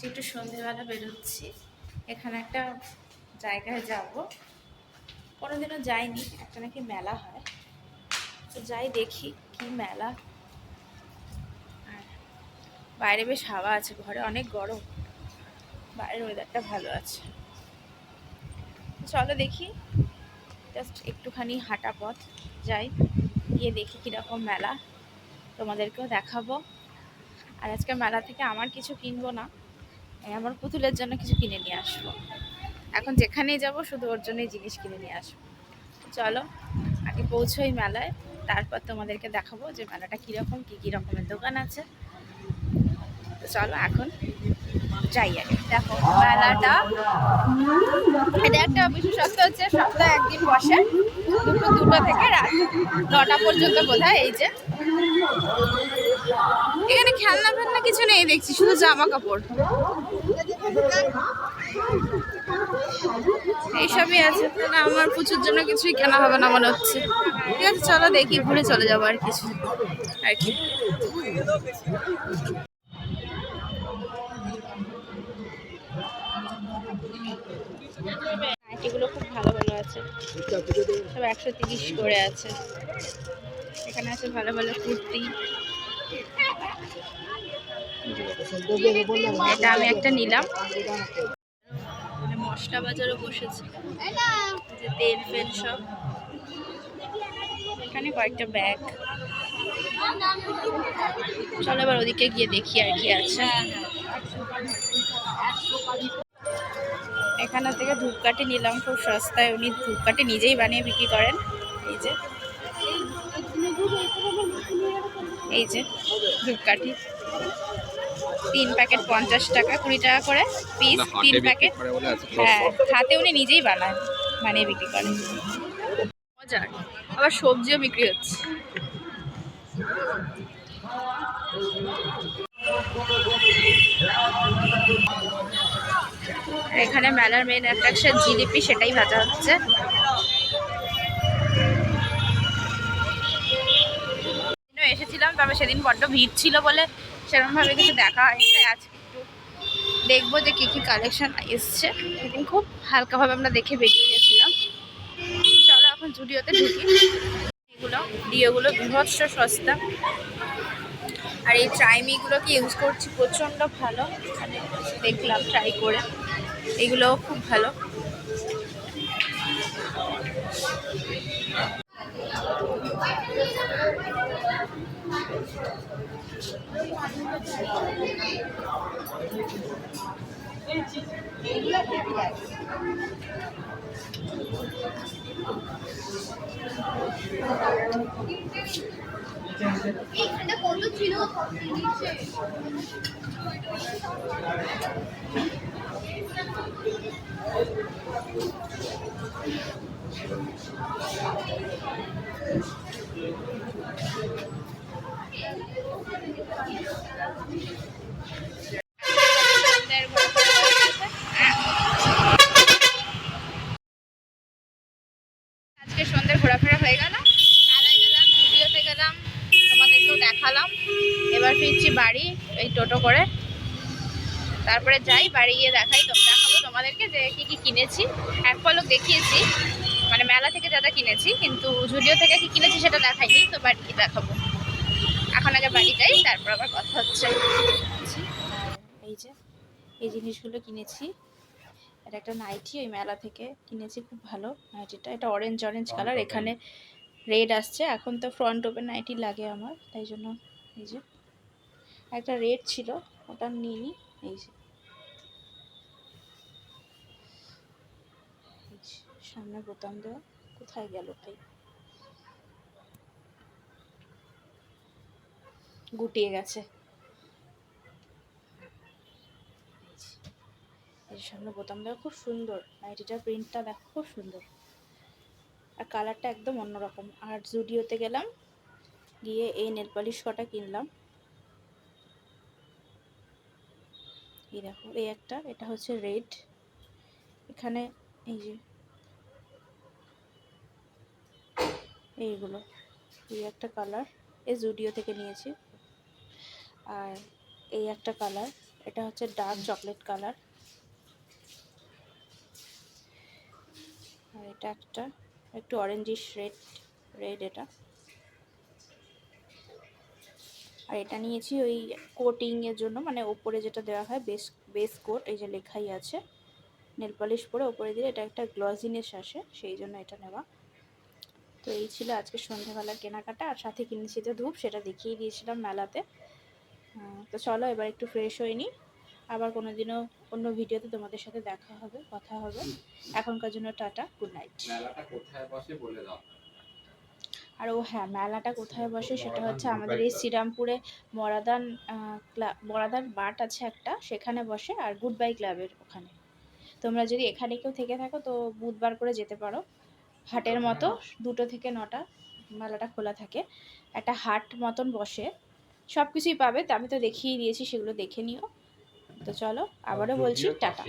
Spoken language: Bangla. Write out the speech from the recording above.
ভাবছি একটু সন্ধ্যেবেলা বেরোচ্ছি, এখানে একটা জায়গায় যাব, কোনোদিনও যাইনি, একটা নাকি মেলা হয়, তো যাই দেখি কি মেলা। আর বাইরে বেশ হাওয়া আছে, ঘরে অনেক গরম, বাইরের ওয়েদারটা ভালো আছে। চলো দেখি, জাস্ট একটুখানি হাঁটা পথ যাই, গিয়ে দেখি কীরকম মেলা, তোমাদেরকেও দেখাবো। আর আজকে মেলা থেকে আমার কিছু কিনবো না, আমার পুতুলের জন্য কিছু কিনে নিয়ে আসবো। এখন যেখানেই যাব শুধু ওর জন্যই জিনিস কিনে নিয়ে আসবো। চলো আগে পৌঁছোই মেলায়, তারপর তোমাদেরকে দেখাবো যে মেলাটা কীরকম, কী রকমের দোকান আছে। তো চলো এখন যাই আগে। দেখো মেলাটা, এটা একটা বিশেষত্ব হচ্ছে সপ্তাহে একদিন বসে, দুপুর 2টা থেকে রাত 9টা পর্যন্ত বোধহয়। এই যে এখানে খেলনা ফেলনা কিছু নেই দেখছি, শুধু জামা কাপড় এইসবই আছে। তাহলে আমার পুজোর জন্য কিছুই কেনা হবে না মনে হচ্ছে। ঠিক আছে চলো দেখি, ঘুরে চলে যাবো আর কিছু আর কি। নাইটিগুলো খুব ভালো ভালো আছে, সব 130 করে আছে। এখানে আছে ভালো ভালো কুর্তি, এটা আমি একটা নিলাম। মানে মশলা বাজারও বসেছে, যে তেল ফেল সব, এখানে কয়েকটা ব্যাগ। চলো এবার ওদিকে গিয়ে দেখি আর কি আছে। এখানে থেকে ধূপকাঠি নিলাম খুব সস্তায়, উনি ধূপকাঠি নিজেই বানিয়ে বিক্রি করেন। এই যে ধূপকাঠি 3 প্যাকেট 50 টাকা, 20 টাকা করে পিস 3 প্যাকেট। হ্যাঁ, হাতে উনি নিজেই বানিয়ে বিক্রি করেন, মজার। আবার সবজিও বিক্রি হচ্ছে। এখানে মেলার মেন অ্যাট্রাকশন জিলিপি, সেটাই ভাজা হচ্ছে। এসেছিলাম, তবে সেদিন বড্ড ভিড় ছিল বলে সেরকম ভাবে কিছু দেখা হয়নি, তাই আজকে একটু দেখবো যে কি কি কালেকশন এসছে। সেদিন খুব হালকাভাবে আমরা দেখে বেরিয়ে গেছিলাম। চলো এখন জুডিওতে ঢুকি। ডিওগুলো বিভৎস সস্তা, আর এই ট্রাইমিগুলো কি ইউজ করছি, প্রচণ্ড ভালো। দেখলাম ট্রাই করে, এগুলোও খুব ভালো। এইখানটা কত ছিল আজকে সন্ধ্যে ঘোরাফেরা হয়ে গেল, মেলায় গেলাম, জুডিওতে গেলাম, তোমাদেরকেও দেখালাম। এবার ফিরছি বাড়ি এই টোটো করে। তারপরে যাই বাড়ি গিয়ে দেখাবো তোমাদেরকে যে কি কি কিনেছি। এক পলক দেখিয়েছি, মানে মেলা থেকে যা কিনেছি, কিন্তু জুডিও থেকে কি কিনেছি সেটা দেখাইনি, তো বাড়ি গিয়ে দেখাবো। এখন আগে বাড়ি যাই, তারপর আবার কথা হচ্ছে। এই যে এই জিনিসগুলো কিনেছি, এটা একটা নাইটি ওই মেলা থেকে কিনেছি, খুব ভালো নাইটিটা। এটা অরেঞ্জ কালার, এখানে রেড আসছে। এখন তো ফ্রন্ট ওপেন নাইটি লাগে আমার, তাই জন্য এই যে একটা রেড ছিল, ওটা নিইনি। এই যে সামনে বোতাম দেওয়া, কোথায় গেল ভাই, গুটিয়ে গেছে। এই সামনে বোতাম দেওয়া, খুব সুন্দর নাইটিটার প্রিন্টটা দেখো, খুব সুন্দর, আর কালারটা একদম অন্যরকম। আর জুডিওতে গেলাম, গিয়ে এই নেল পলিশ কটা কিনলাম। এই দেখো, এই একটা, এটা হচ্ছে রেড, এখানে এই যে এইগুলো, এই একটা কালার, এই জুডিও থেকে নিয়েছি। আর এই একটা কালার, এটা হচ্ছে ডার্ক চকলেট কালার, আর এটা একটা একটু অরেঞ্জিশ রেড এটা। আর এটা নিয়েছি ওই কোটিংয়ের জন্য, মানে ওপরে যেটা দেওয়া হয় বেস কোট, এই যে লেখাই আছে, নেল পলিশ পরে ওপরে দিলে এটা একটা গ্লসিনেস আসে, সেই জন্য এটা নেওয়া। তো এই ছিল আজকে সন্ধ্যাবেলার কেনাকাটা, আর সাথে কিনেছি তো ধূপ, সেটা দেখিয়ে দিয়েছিলাম মেলাতে। তো চলো এবার একটু ফ্রেশ হয়ে নিই, আবার কোনো দিনও অন্য ভিডিওতে তোমাদের সাথে দেখা হবে, কথা হবে। এখনকার জন্য টাটা, গুড নাইট। মেলাটা কোথায় বসে বলে দাও। আর ও হ্যাঁ, মেলাটা কোথায় বসে সেটা হচ্ছে আমাদের এই শ্রীরামপুরে মরাদান মরাদান মাঠ আছে একটা, সেখানে বসে, আর গুড বাই ক্লাবের ওখানে। তোমরা যদি এখানে কেউ থেকে থাকো তো বুধবার করে যেতে পারো, হাটের মতো 2টো থেকে 9টা মেলাটা খোলা থাকে, একটা হাট মতন বসে, সব কিছুই পাবে, তো আমি তো দেখিয়ে দিয়েছি, সেগুলো দেখে নিও। তো চলো আবারও বলছি টাটা।